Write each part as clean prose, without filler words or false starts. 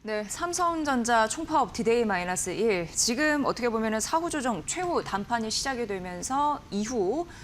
네, 삼성전자 총파업 디데이 -1. 지금 어떻게 보면은 사후 조정 최후 단판이 시작이 되면서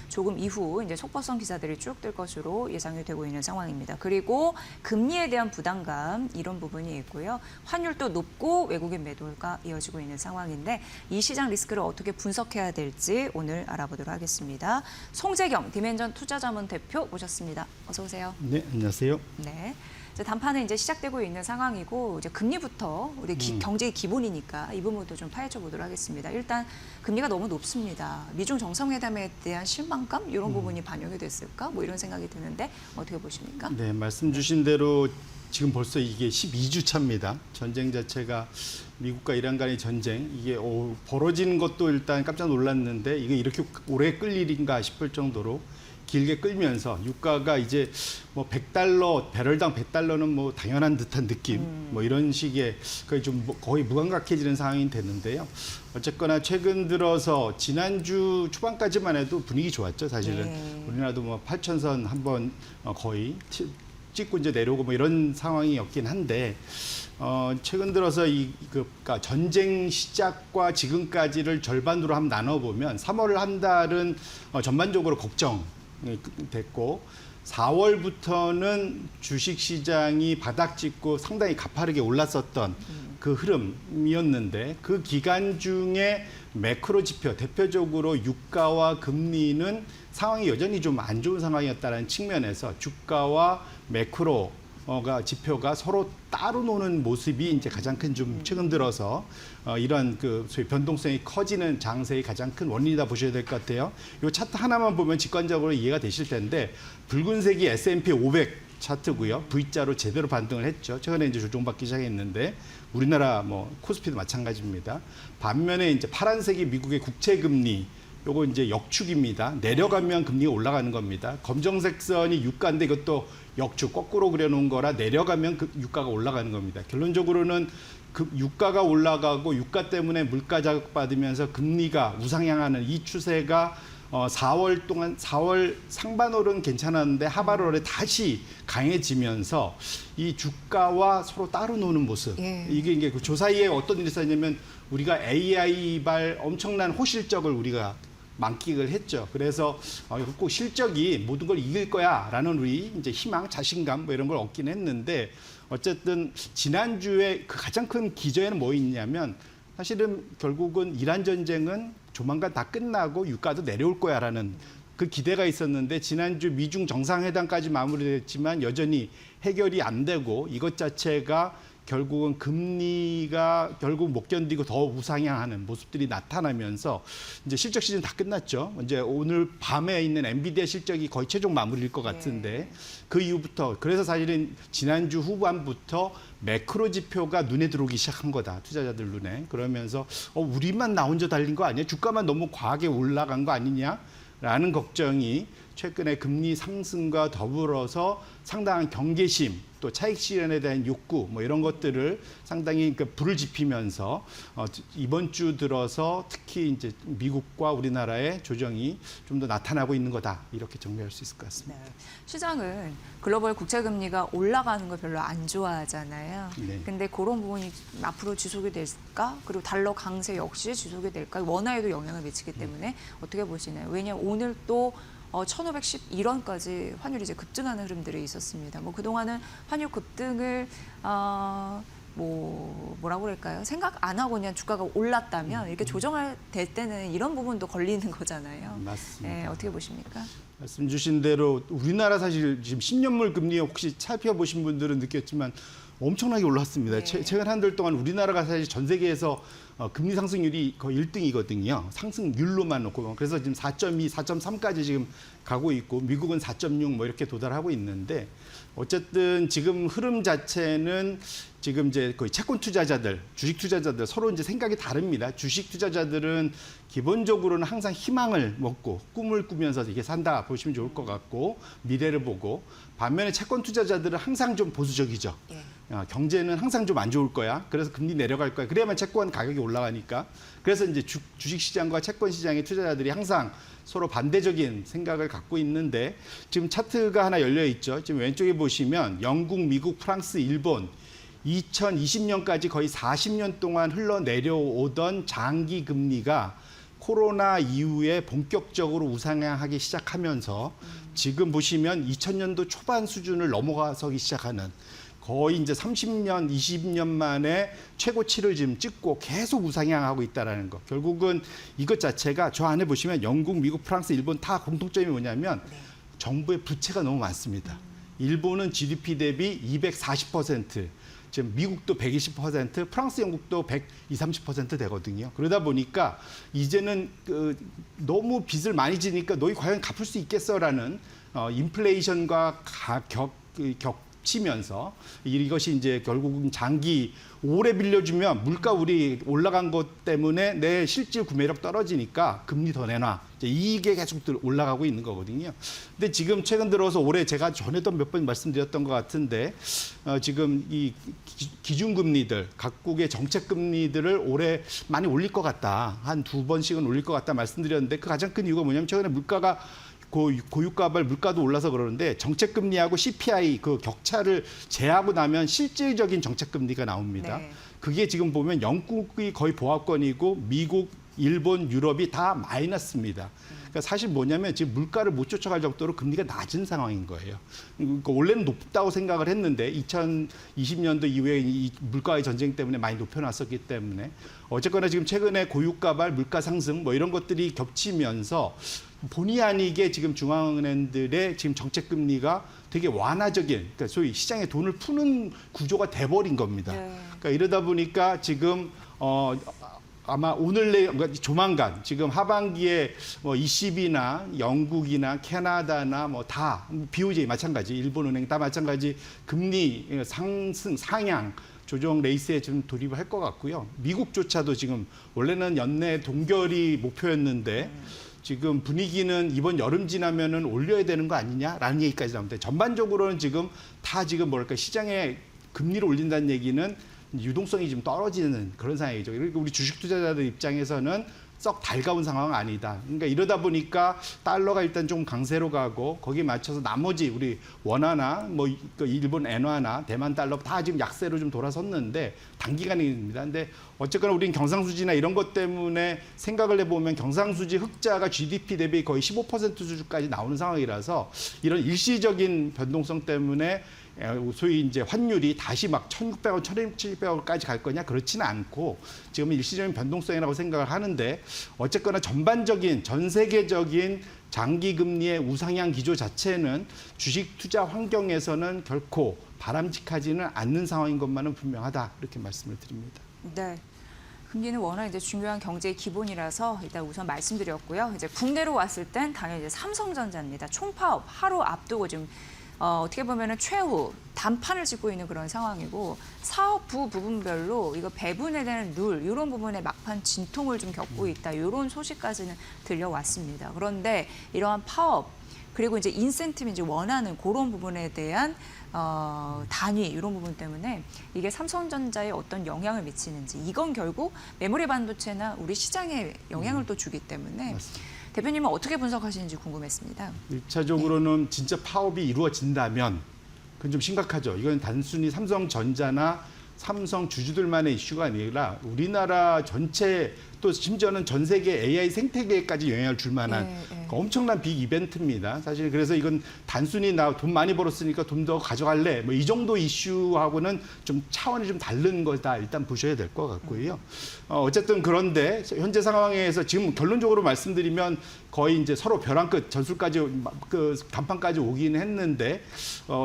조금 이후 이제 속보성 기사들이 쭉 뜰 것으로 예상이 되고 있는 상황입니다. 그리고 금리에 대한 부담감 이런 부분이 있고요. 환율도 높고 외국인 매도가 이어지고 있는 상황인데 이 시장 리스크를 어떻게 분석해야 될지 오늘 알아보도록 하겠습니다. 송재경 디멘전 투자자문 대표 모셨습니다. 어서 오세요. 네, 안녕하세요. 네. 단판은 이제 시작되고 있는 상황이고 이제 금리부터 우리 경제의 기본이니까 이 부분도 좀 파헤쳐 보도록 하겠습니다. 일단 금리가 너무 높습니다. 미중 정상회담에 대한 실망감 이런 부분이 반영이 됐을까? 뭐 이런 생각이 드는데 어떻게 보십니까? 네, 말씀 주신 대로 지금 벌써 이게 12주 차입니다. 전쟁 자체가 미국과 이란 간의 전쟁 이게 벌어지는 것도 일단 깜짝 놀랐는데 이게 이렇게 오래 끌 일인가 싶을 정도로 길게 끌면서 유가가 이제 뭐 $100 배럴당 $100는 뭐 당연한 듯한 느낌 뭐 이런 식의 거의 무감각해지는 상황이 됐는데요. 어쨌거나 최근 들어서 지난주 초반까지만 해도 분위기 좋았죠. 사실은 우리나라도 뭐 8,000선 한번 거의 찍고 이제 내려오고 뭐 이런 상황이었긴 한데 최근 들어서 그러니까 전쟁 시작과 지금까지를 절반으로 한번 나눠보면 3월 한 달은 전반적으로 걱정 됐고 4월부터는 주식시장이 바닥 찍고 상당히 가파르게 올랐었던 그 흐름이었는데 그 기간 중에 매크로 지표, 대표적으로 유가와 금리는 상황이 여전히 좀 안 좋은 상황이었다는 측면에서 주가와 매크로가 지표가 서로 따로 노는 모습이 이제 가장 큰 좀 최근 들어서 이런 그 소위 변동성이 커지는 장세의 가장 큰 원인이다 보셔야 될 것 같아요. 이 차트 하나만 보면 직관적으로 이해가 되실 텐데 붉은색이 S&P 500 차트고요. V자로 제대로 반등을 했죠. 최근에 이제 조정받기 시작했는데 우리나라 뭐 코스피도 마찬가지입니다. 반면에 이제 파란색이 미국의 국채 금리 요거 이제 역축입니다. 내려가면 금리가 올라가는 겁니다. 검정색 선이 유가인데 이것도 역축 거꾸로 그려놓은 거라 내려가면 그 유가가 올라가는 겁니다. 결론적으로는 그 유가가 올라가고 유가 때문에 물가 자극 받으면서 금리가 우상향하는 이 추세가 4월 상반월은 괜찮았는데 하반월에 다시 강해지면서 이 주가와 서로 따로 노는 모습. 이게 이제 그 조사위에 어떤 일이 있었냐면 우리가 AI발 엄청난 호실적을 우리가 만끽을 했죠. 그래서 꼭 실적이 모든 걸 이길 거야라는 우리 이제 희망, 자신감 뭐 이런 걸 얻긴 했는데 어쨌든 지난주에 그 가장 큰 기저에는 뭐 있냐면 사실은 결국은 이란 전쟁은 조만간 다 끝나고 유가도 내려올 거야라는 그 기대가 있었는데 지난주 미중 정상회담까지 마무리됐지만 여전히 해결이 안 되고 이것 자체가 결국은 금리가 결국 못 견디고 더 우상향하는 모습들이 나타나면서 이제 실적 시즌 다 끝났죠. 이제 오늘 밤에 있는 엔비디아 실적이 거의 최종 마무리일 것 같은데 그 이후부터 그래서 사실은 지난주 후반부터 매크로 지표가 눈에 들어오기 시작한 거다. 투자자들 눈에. 그러면서 우리만 나 혼자 달린 거 아니야? 주가만 너무 과하게 올라간 거 아니냐라는 걱정이 최근에 금리 상승과 더불어서 상당한 경계심 또 차익 실현에 대한 욕구 뭐 이런 것들을 상당히 불을 지피면서 이번 주 들어서 특히 이제 미국과 우리나라의 조정이 좀 더 나타나고 있는 거다 이렇게 정리할 수 있을 것 같습니다. 네. 시장은 글로벌 국채 금리가 올라가는 걸 별로 안 좋아하잖아요. 근데 그런 부분이 앞으로 지속이 될까? 그리고 달러 강세 역시 지속이 될까? 원화에도 영향을 미치기 때문에 어떻게 보시나요? 왜냐하면 오늘 또 1,511원까지 환율이 이제 급등하는 흐름들이 있었습니다. 뭐 그동안은 환율 급등을 뭐라고 그럴까요? 생각 안 하고 그냥 주가가 올랐다면 이렇게 조정할 될 때는 이런 부분도 걸리는 거잖아요. 맞습니다. 네, 어떻게 보십니까? 말씀 주신 대로 우리나라 사실 지금 10년물 금리 혹시 살펴보신 분들은 느꼈지만 엄청나게 올랐습니다. 최근 한 달 동안 우리나라가 사실 전 세계에서 금리 상승률이 거의 1등이거든요. 상승률로만 놓고. 그래서 지금 4.2, 4.3까지 지금 가고 있고 미국은 4.6 뭐 이렇게 도달하고 있는데 어쨌든 지금 흐름 자체는 지금 이제 거의 채권 투자자들, 주식 투자자들 서로 이제 생각이 다릅니다. 주식 투자자들은 기본적으로는 항상 희망을 먹고 꿈을 꾸면서 이게 산다 보시면 좋을 것 같고 미래를 보고 반면에 채권 투자자들은 항상 좀 보수적이죠. 경제는 항상 좀 안 좋을 거야. 그래서 금리 내려갈 거야. 그래야만 채권 가격이 올라가니까. 그래서 이제 주식 시장과 채권 시장의 투자자들이 항상 서로 반대적인 생각을 갖고 있는데 지금 차트가 하나 열려 있죠. 지금 왼쪽에 보시면 영국, 미국, 프랑스, 일본 2020년까지 거의 40년 동안 흘러내려오던 장기 금리가 코로나 이후에 본격적으로 우상향하기 시작하면서 지금 보시면 2000년도 초반 수준을 넘어가기 시작하는 거의 이제 30년, 20년 만에 최고치를 지금 찍고 계속 우상향하고 있다라는 거. 결국은 이것 자체가 저 안에 보시면 영국, 미국, 프랑스, 일본 다 공통점이 뭐냐면 정부의 부채가 너무 많습니다. 일본은 GDP 대비 240%, 지금 미국도 120%, 프랑스, 영국도 120, 30% 되거든요. 그러다 보니까 이제는 너무 빚을 많이 지니까 너희 과연 갚을 수 있겠어라는 인플레이션과 겹치면서 이것이 이제 결국은 장기 오래 빌려주면 물가 우리 올라간 것 때문에 내 실질 구매력 떨어지니까 금리 더 내놔. 이제 이게 계속 올라가고 있는 거거든요. 근데 지금 최근 들어서 올해 제가 전에도 몇 번 말씀드렸던 것 같은데 지금 이 기준금리들 각국의 정책금리들을 올해 많이 올릴 것 같다. 한 2번씩은 올릴 것 같다 말씀드렸는데 그 가장 큰 이유가 뭐냐면 최근에 물가가 고유가발 물가도 올라서 그러는데 정책금리하고 CPI 그 격차를 제하고 나면 실질적인 정책금리가 나옵니다. 네. 그게 지금 보면 영국이 거의 보합권이고 미국, 일본, 유럽이 다 마이너스입니다. 그러니까 사실 뭐냐면 지금 물가를 못 쫓아갈 정도로 금리가 낮은 상황인 거예요. 그러니까 원래는 높다고 생각을 했는데 2020년도 이후에 이 물가의 전쟁 때문에 많이 높여놨었기 때문에 어쨌거나 지금 최근에 고유가발 물가 상승 뭐 이런 것들이 겹치면서 본의 아니게 지금 중앙은행들의 지금 정책 금리가 되게 완화적인, 그러니까 소위 시장에 돈을 푸는 구조가 돼버린 겁니다. 네. 그러니까 이러다 보니까 지금 아마 오늘 조만간 지금 하반기에 뭐 ECB나 영국이나 캐나다나 뭐 다 BOJ 마찬가지, 일본은행 다 마찬가지 금리 상승 상향. 조정 레이스에 좀 돌입을 할 것 같고요. 미국조차도 지금 원래는 연내 동결이 목표였는데 지금 분위기는 이번 여름 지나면은 올려야 되는 거 아니냐라는 얘기까지 나오는데 전반적으로는 지금 다 지금 뭐랄까 시장에 금리를 올린다는 얘기는 유동성이 좀 떨어지는 그런 상황이죠. 그러니까 우리 주식 투자자들 입장에서는 썩 달가운 상황은 아니다. 그러니까 이러다 보니까 달러가 일단 좀 강세로 가고 거기에 맞춰서 나머지 우리 원화나 뭐 일본 엔화나 대만 달러 다 지금 약세로 좀 돌아섰는데 단기간입니다. 근데 어쨌거나 우리는 경상수지나 이런 것 때문에 생각을 해보면 경상수지 흑자가 GDP 대비 거의 15% 수준까지 나오는 상황이라서 이런 일시적인 변동성 때문에 소위 이제 환율이 다시 막 1,600원, 1,700원까지 갈 거냐 그렇지는 않고 지금은 일시적인 변동성이라고 생각을 하는데 어쨌거나 전반적인 전 세계적인 장기 금리의 우상향 기조 자체는 주식 투자 환경에서는 결코 바람직하지는 않는 상황인 것만은 분명하다 이렇게 말씀을 드립니다. 네. 금리는 워낙 이제 중요한 경제의 기본이라서 일단 우선 말씀드렸고요. 이제 국내로 왔을 땐 당연히 이제 삼성전자입니다. 총파업 하루 앞두고 지금 어떻게 보면은 최후 단판을 짓고 있는 그런 상황이고 사업부 부분별로 이거 배분에 대한 룰 이런 부분에 막판 진통을 좀 겪고 있다 이런 소식까지는 들려왔습니다. 그런데 이러한 파업 그리고 이제 인센티브 이제 원하는 그런 부분에 대한 단위 이런 부분 때문에 이게 삼성전자에 어떤 영향을 미치는지 이건 결국 메모리 반도체나 우리 시장에 영향을 또 주기 때문에. 맞습니다. 대표님은 어떻게 분석하시는지 궁금했습니다. 1차적으로는 진짜 파업이 이루어진다면 그건 좀 심각하죠. 이건 단순히 삼성전자나 삼성 주주들만의 이슈가 아니라 우리나라 전체 또 심지어는 전 세계 AI 생태계까지 영향을 줄 만한 엄청난 빅 이벤트입니다. 사실 그래서 이건 단순히 나 돈 많이 벌었으니까 돈 더 가져갈래 뭐 이 정도 이슈하고는 좀 차원이 좀 다른 거다 일단 보셔야 될 것 같고요. 어쨌든 그런데 현재 상황에서 지금 결론적으로 말씀드리면 거의 이제 서로 벼랑 끝 전술까지 그 단판까지 오긴 했는데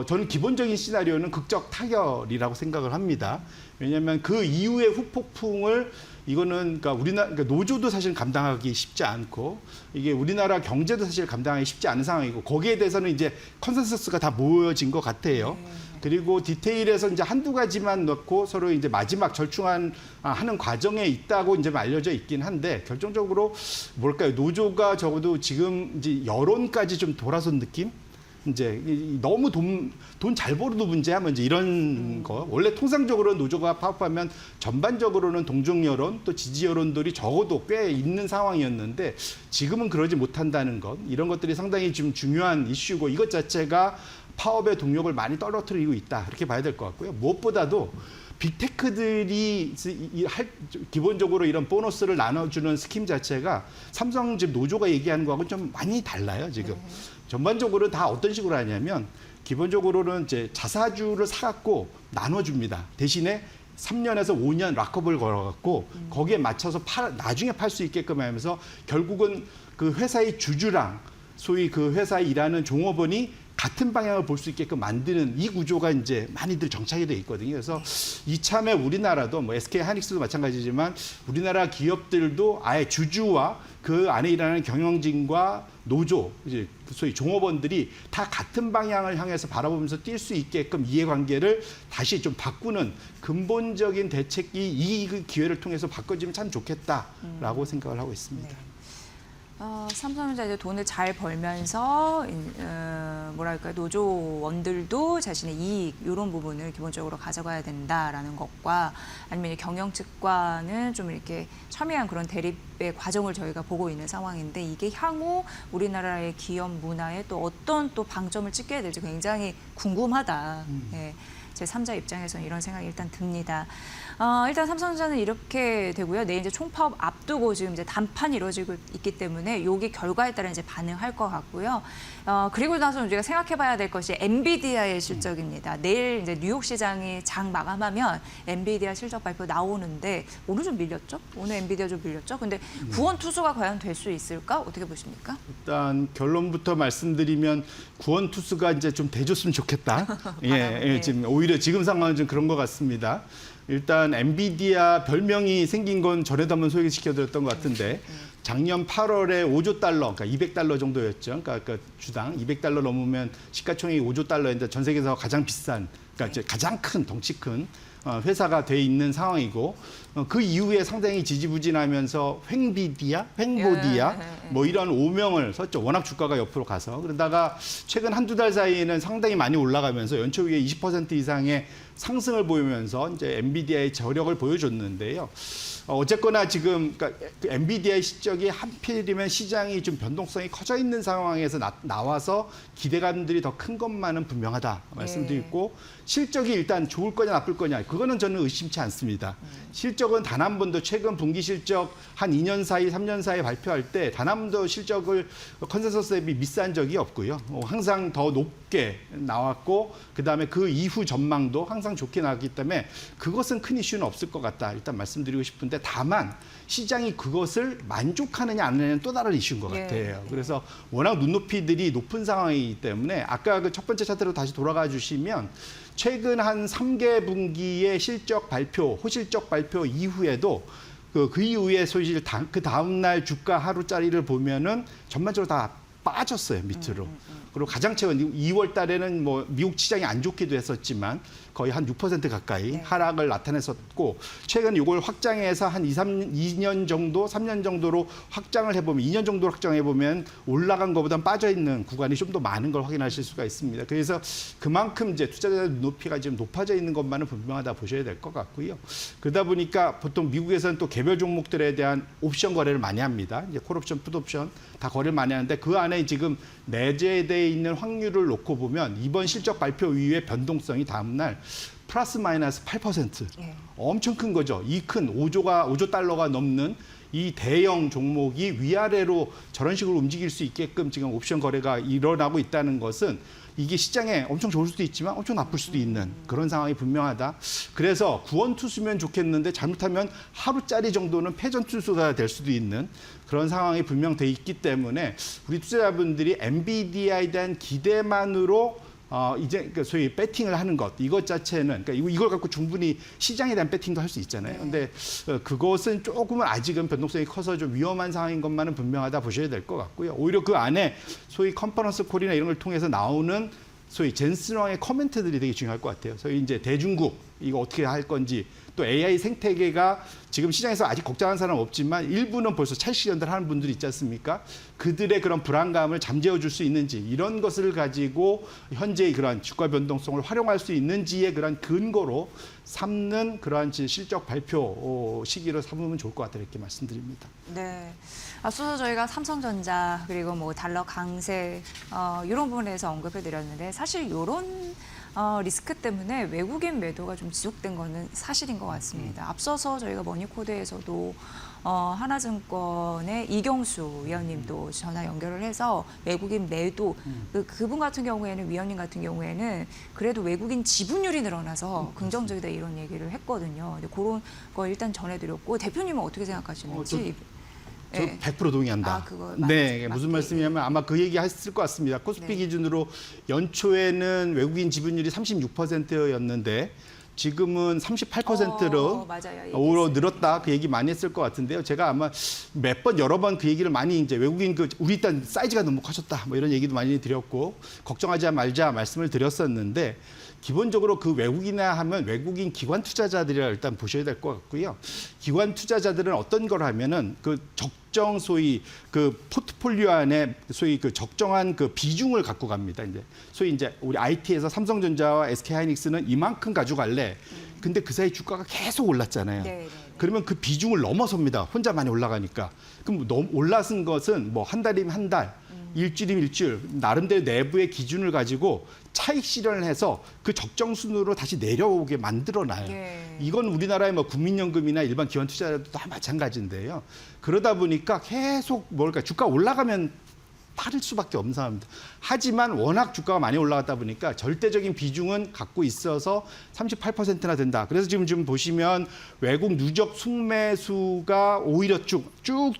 저는 기본적인 시나리오는 극적 타결이라고 생각을 합니다. 왜냐하면 그 이후의 후폭풍을 이거는 그러니까 그러니까 노조도 사실 감당하기 쉽지 않고 이게 우리나라 경제도 사실 감당하기 쉽지 않은 상황이고 거기에 대해서는 이제 컨센서스가 다 모여진 것 같아요. 그리고 디테일에서 이제 한두 가지만 넣고 서로 이제 마지막 절충한 하는 과정에 있다고 이제 알려져 있긴 한데 결정적으로 뭘까요? 노조가 적어도 지금 이제 여론까지 좀 돌아선 느낌? 이제 너무 돈 잘 벌어도 문제야, 뭐 이제 이런 거. 원래 통상적으로 노조가 파업하면 전반적으로는 동정 여론 또 지지 여론들이 적어도 꽤 있는 상황이었는데 지금은 그러지 못한다는 것. 이런 것들이 상당히 좀 중요한 이슈고 이것 자체가 파업의 동력을 많이 떨어뜨리고 있다. 이렇게 봐야 될 것 같고요. 무엇보다도 빅테크들이 기본적으로 이런 보너스를 나눠주는 스킴 자체가 삼성집 노조가 얘기하는 거하고 좀 많이 달라요, 지금. 전반적으로 다 어떤 식으로 하냐면 기본적으로는 이제 자사주를 사갖고 나눠줍니다. 대신에 3년에서 5년 락업을 걸어갖고 거기에 맞춰서 나중에 팔 수 있게끔 하면서 결국은 그 회사의 주주랑 소위 그 회사에 일하는 종업원이 같은 방향을 볼 수 있게끔 만드는 이 구조가 이제 많이들 정착이 돼 있거든요. 그래서 이참에 우리나라도 뭐 SK 하이닉스도 마찬가지지만 우리나라 기업들도 아예 주주와 그 안에 일하는 경영진과 노조, 이제 소위 종업원들이 다 같은 방향을 향해서 바라보면서 뛸 수 있게끔 이해관계를 다시 좀 바꾸는 근본적인 대책이 이 기회를 통해서 바꿔지면 참 좋겠다라고 생각을 하고 있습니다. 네. 삼성전자 이제 돈을 잘 벌면서 뭐랄까 노조원들도 자신의 이익 이런 부분을 기본적으로 가져가야 된다라는 것과 아니면 경영 측과는 좀 이렇게 첨예한 그런 대립의 과정을 저희가 보고 있는 상황인데 이게 향후 우리나라의 기업 문화에 또 어떤 또 방점을 찍게 될지 굉장히 궁금하다. 네. 제 3자 입장에서는 이런 생각이 일단 듭니다. 일단 삼성전자는 이렇게 되고요. 내일 이제 총파업 앞두고 지금 이제 단판이 이루어지고 있기 때문에 요게 결과에 따라 이제 반응할 것 같고요. 그리고 나서 우리가 생각해봐야 될 것이 엔비디아의 실적입니다. 내일 이제 뉴욕 시장이 장 마감하면 엔비디아 실적 발표 나오는데 오늘 좀 밀렸죠? 오늘 엔비디아 좀 밀렸죠? 근데 구원 투수가 과연 될 수 있을까? 어떻게 보십니까? 일단 결론부터 말씀드리면 구원 투수가 이제 좀 돼줬으면 좋겠다. 예, 지금 오히려 지금 상황은 좀 그런 것 같습니다. 일단 엔비디아 별명이 생긴 건 전에도 한번 소개시켜드렸던 것 같은데 작년 8월에 5조 달러, 그러니까 200달러 정도였죠. 그러니까 주당 200달러 넘으면 시가총액이 5조 달러인데 전 세계에서 가장 비싼, 그러니까 가장 큰 덩치 큰 회사가 돼 있는 상황이고 그 이후에 상당히 지지부진하면서 횡보디아 뭐 이런 오명을 썼죠. 워낙 주가가 옆으로 가서 그러다가 최근 한두 달 사이에는 상당히 많이 올라가면서 연초에 20% 이상의 상승을 보이면서 이제 엔비디아의 저력을 보여줬는데요. 어쨌거나 지금 그러니까 엔비디아의 실적이 하필이면 시장이 좀 변동성이 커져 있는 상황에서 나와서 기대감들이 더 큰 것만은 분명하다 말씀드리고 실적이 일단 좋을 거냐 나쁠 거냐 그거는 저는 의심치 않습니다. 실적은 단 한 번도 최근 분기 실적 한 2년 사이 3년 사이 발표할 때 단 한 번도 실적을 컨센서스 대비 미스한 적이 없고요. 항상 더 높게 나왔고 그다음에 그 이후 전망도 항상 좋게 나왔기 때문에 그것은 큰 이슈는 없을 것 같다. 일단 말씀드리고 싶은데 다만 시장이 그것을 만족하느냐 안 하느냐는 또 다른 이슈인 것 같아요. 그래서 워낙 눈높이들이 높은 상황이기 때문에 아까 그 첫 번째 차트로 다시 돌아가 주시면 최근 한 3개 분기의 실적 발표, 호실적 발표 이후에도 그 이후에 소실 그 다음 날 주가 하루짜리를 보면은 전반적으로 다 빠졌어요, 밑으로. 그리고 가장 최근 2월 달에는 뭐 미국 시장이 안 좋기도 했었지만 거의 한 6% 가까이 하락을 나타냈었고 최근 이걸 확장해서 한 2년 정도, 3년 정도로 확장을 해보면 2년 정도로 확장해보면 올라간 것보다 빠져있는 구간이 좀 더 많은 걸 확인하실 수가 있습니다. 그래서 그만큼 이제 투자자의 높이가 지금 높아져 있는 것만은 분명하다 보셔야 될 것 같고요. 그러다 보니까 보통 미국에서는 또 개별 종목들에 대한 옵션 거래를 많이 합니다. 이제 콜옵션, 풋옵션 다 거래를 많이 하는데 그 안에 지금 내재되어 있는 확률을 놓고 보면 이번 실적 발표 이후에 변동성이 다음 날 플러스 마이너스 8%. 엄청 큰 거죠. 이 큰 5조 달러가 넘는 이 대형 종목이 위아래로 저런 식으로 움직일 수 있게끔 지금 옵션 거래가 일어나고 있다는 것은 이게 시장에 엄청 좋을 수도 있지만 엄청 나쁠 수도 있는 그런 상황이 분명하다. 그래서 구원 투수면 좋겠는데 잘못하면 하루짜리 정도는 패전 투수가 될 수도 있는 그런 상황이 분명돼 있기 때문에 우리 투자자분들이 엔비디아에 대한 기대만으로 이제 그 소위 배팅을 하는 것 이것 자체는 그러니까 이걸 갖고 충분히 시장에 대한 배팅도 할 수 있잖아요. 근데 그것은 조금은 아직은 변동성이 커서 좀 위험한 상황인 것만은 분명하다 보셔야 될 것 같고요. 오히려 그 안에 소위 컨퍼런스 콜이나 이런 걸 통해서 나오는 소위 젠슨왕의 코멘트들이 되게 중요할 것 같아요. 소위 이제 대중국 이거 어떻게 할 건지 또 AI 생태계가 지금 시장에서 아직 걱정하는 사람 없지만 일부는 벌써 찰시 연달하는 분들이 있지 않습니까? 그들의 그런 불안감을 잠재워 줄 수 있는지 이런 것을 가지고 현재의 그러한 주가 변동성을 활용할 수 있는지의 그런 근거로 삼는 그러한 실적 발표 시기로 삼으면 좋을 것 같다 이렇게 말씀드립니다. 네. 앞서서 저희가 삼성전자 그리고 뭐 달러 강세 이런 부분에서 언급해 드렸는데 사실 이런 리스크 때문에 외국인 매도가 좀 지속된 거는 사실인 것 같습니다. 앞서서 저희가 머니코드에서도 하나증권의 이경수 위원님도 전화 연결을 해서 외국인 매도 그분 같은 경우에는 위원님 같은 경우에는 그래도 외국인 지분율이 늘어나서 긍정적이다 이런 얘기를 했거든요. 근데 그런 거 일단 전해드렸고 대표님은 어떻게 생각하시는지. 저 100% 동의한다. 그거 네, 무슨 말씀이냐면 아마 그 얘기 했을 것 같습니다. 코스피 네. 기준으로 연초에는 외국인 지분율이 36%였는데 지금은 38%로 맞아요. 오로 늘었다 그 얘기 많이 했을 것 같은데요. 제가 아마 몇 번 여러 번 그 얘기를 많이 이제 외국인 우리 일단 사이즈가 너무 커졌다 뭐 이런 얘기도 많이 드렸고 걱정하지 말자 말씀을 드렸었는데 기본적으로 그 외국인이나 하면 외국인 기관 투자자들이라 일단 보셔야 될 것 같고요. 기관 투자자들은 어떤 걸 하면은 그 적정 소위 그 포트폴리오 안에 소위 그 적정한 그 비중을 갖고 갑니다. 이제 소위 이제 우리 IT에서 삼성전자와 SK하이닉스는 이만큼 가져갈래. 근데 그 사이 주가가 계속 올랐잖아요. 네. 그러면 그 비중을 넘어섭니다. 혼자 많이 올라가니까. 그럼 올라선 것은 뭐 한 달이면 한 달, 일주일이면 일주일, 나름대로 내부의 기준을 가지고 차익 실현을 해서 그 적정 순으로 다시 내려오게 만들어놔요. 예. 이건 우리나라의 뭐 국민연금이나 일반 기관 투자자도 다 마찬가지인데요. 그러다 보니까 계속 뭘까 주가 올라가면 팔을 수밖에 없는 상황입니다. 하지만 워낙 주가가 많이 올라갔다 보니까 절대적인 비중은 갖고 있어서 38%나 된다. 그래서 지금 보시면 외국 누적 순매수가 오히려 쭉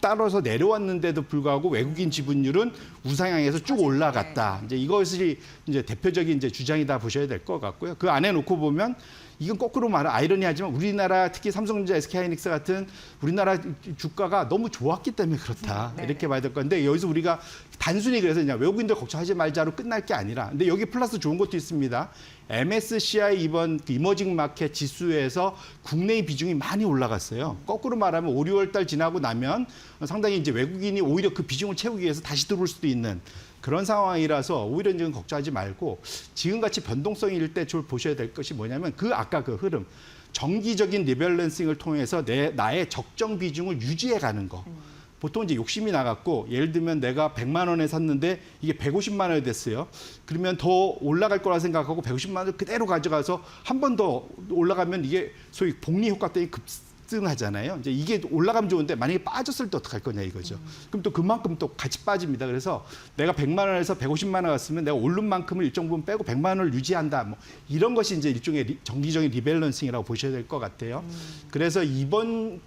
따라서 내려왔는데도 불구하고 외국인 지분율은 우상향해서 쭉 올라갔다. 이제 이것이 이제 대표적인 이제 주장이다 보셔야 될 것 같고요. 그 안에 놓고 보면 이건 거꾸로 말해 아이러니하지만 우리나라 특히 삼성전자, SK하이닉스 같은 우리나라 주가가 너무 좋았기 때문에 그렇다. 이렇게 봐야 될 건데 여기서 우리가 단순히 그래서 그냥 외국인들 걱정하지 말자로 끝날 게 아니라 근데 여기 플러스 좋은 것도 있습니다. MSCI 이번 이머징 마켓 지수에서 국내의 비중이 많이 올라갔어요. 거꾸로 말하면 5, 6월 달 지나고 나면 상당히 이제 외국인이 오히려 그 비중을 채우기 위해서 다시 들어올 수도 있는 그런 상황이라서 오히려 지금 걱정하지 말고 지금같이 변동성일 때 보셔야 될 것이 뭐냐면 아까 그 흐름. 정기적인 리밸런싱을 통해서 나의 적정 비중을 유지해 가는 거. 보통 이제 욕심이 나갔고 예를 들면 내가 100만 원에 샀는데 이게 150만 원이 됐어요. 그러면 더 올라갈 거라 생각하고 150만 원을 그대로 가져가서 한 번 더 올라가면 이게 소위 복리 효과 때문에 급등하잖아요. 이제 이게 올라가면 좋은데 만약에 빠졌을 때 어떡할 거냐 이거죠. 그럼 또 그만큼 또 같이 빠집니다. 그래서 내가 100만 원에서 150만 원 갔으면 내가 오른 만큼을 일정 부분 빼고 100만 원을 유지한다. 뭐 이런 것이 이제 일종의 정기적인 리밸런싱이라고 보셔야 될 것 같아요. 그래서 이번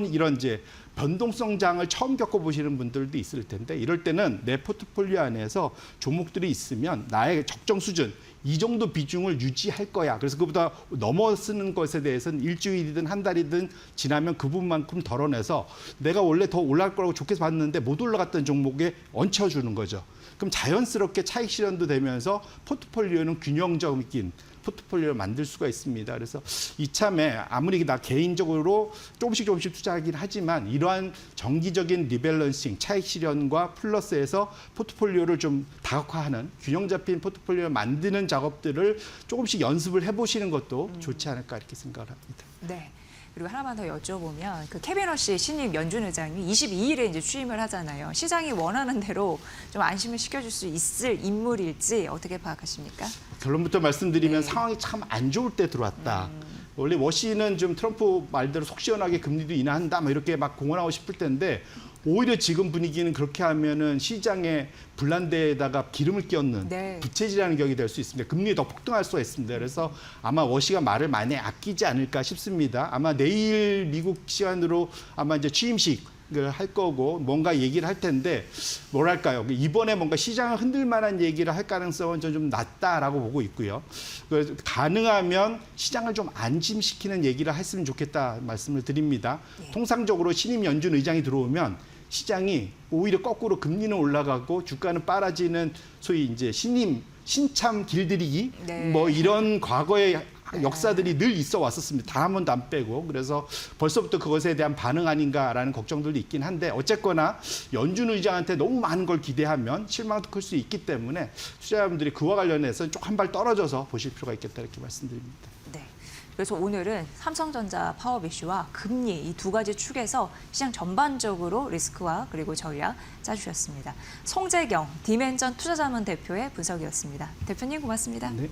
이런 이제 변동성장을 처음 겪어보시는 분들도 있을 텐데 이럴 때는 내 포트폴리오 안에서 종목들이 있으면 나의 적정 수준 이 정도 비중을 유지할 거야. 그래서 그보다 넘어서는 것에 대해서는 일주일이든 한 달이든 지나면 그 부분만큼 덜어내서 내가 원래 더 올라갈 거라고 좋게 봤는데 못 올라갔던 종목에 얹혀주는 거죠. 그럼 자연스럽게 차익 실현도 되면서 포트폴리오는 균형적인 포트폴리오를 만들 수가 있습니다. 그래서 이참에 아무리 나 개인적으로 조금씩 투자하긴 하지만 이러한 정기적인 리밸런싱, 차익 실현과 플러스해서 포트폴리오를 좀 다각화하는 균형 잡힌 포트폴리오를 만드는 작업들을 조금씩 연습을 해보시는 것도 좋지 않을까 이렇게 생각을 합니다. 네. 그리고 하나만 더 여쭤보면 그 캐비너시 신임 연준 의장이 22일에 이제 취임을 하잖아요. 시장이 원하는 대로 좀 안심을 시켜줄 수 있을 인물일지 어떻게 파악하십니까? 결론부터 말씀드리면 상황이 참 안 좋을 때 들어왔다. 원래 워시는 좀 트럼프 말대로 속 시원하게 금리도 인하한다 뭐 이렇게 막 공언하고 싶을 텐데 오히려 지금 분위기는 그렇게 하면은 시장에 불난데에다가 기름을 끼얹는 부채질하는 격이 될 수 있습니다. 금리가 더 폭등할 수가 있습니다. 그래서 아마 워시가 말을 많이 아끼지 않을까 싶습니다. 아마 내일 미국 시간으로 아마 이제 취임식을 할 거고 뭔가 얘기를 할 텐데 뭐랄까요. 이번에 뭔가 시장을 흔들 만한 얘기를 할 가능성은 좀 낮다라고 보고 있고요. 그래서 가능하면 시장을 좀 안심시키는 얘기를 했으면 좋겠다 말씀을 드립니다. 통상적으로 신임 연준 의장이 들어오면 시장이 오히려 거꾸로 금리는 올라가고 주가는 빨아지는 소위 이제 신참 길들이기 뭐 이런 과거의 역사들이 늘 있어 왔었습니다. 다 한 번도 안 빼고. 그래서 벌써부터 그것에 대한 반응 아닌가라는 걱정들도 있긴 한데 어쨌거나 연준 의장한테 너무 많은 걸 기대하면 실망도 클 수 있기 때문에 투자자분들이 그와 관련해서 좀 한 발 떨어져서 보실 필요가 있겠다 이렇게 말씀드립니다. 네. 그래서 오늘은 삼성전자 파업 이슈와 금리 이 두 가지 축에서 시장 전반적으로 리스크와 그리고 전략 짜주셨습니다. 송재경 디멘전 투자자문 대표의 분석이었습니다. 대표님 고맙습니다. 네.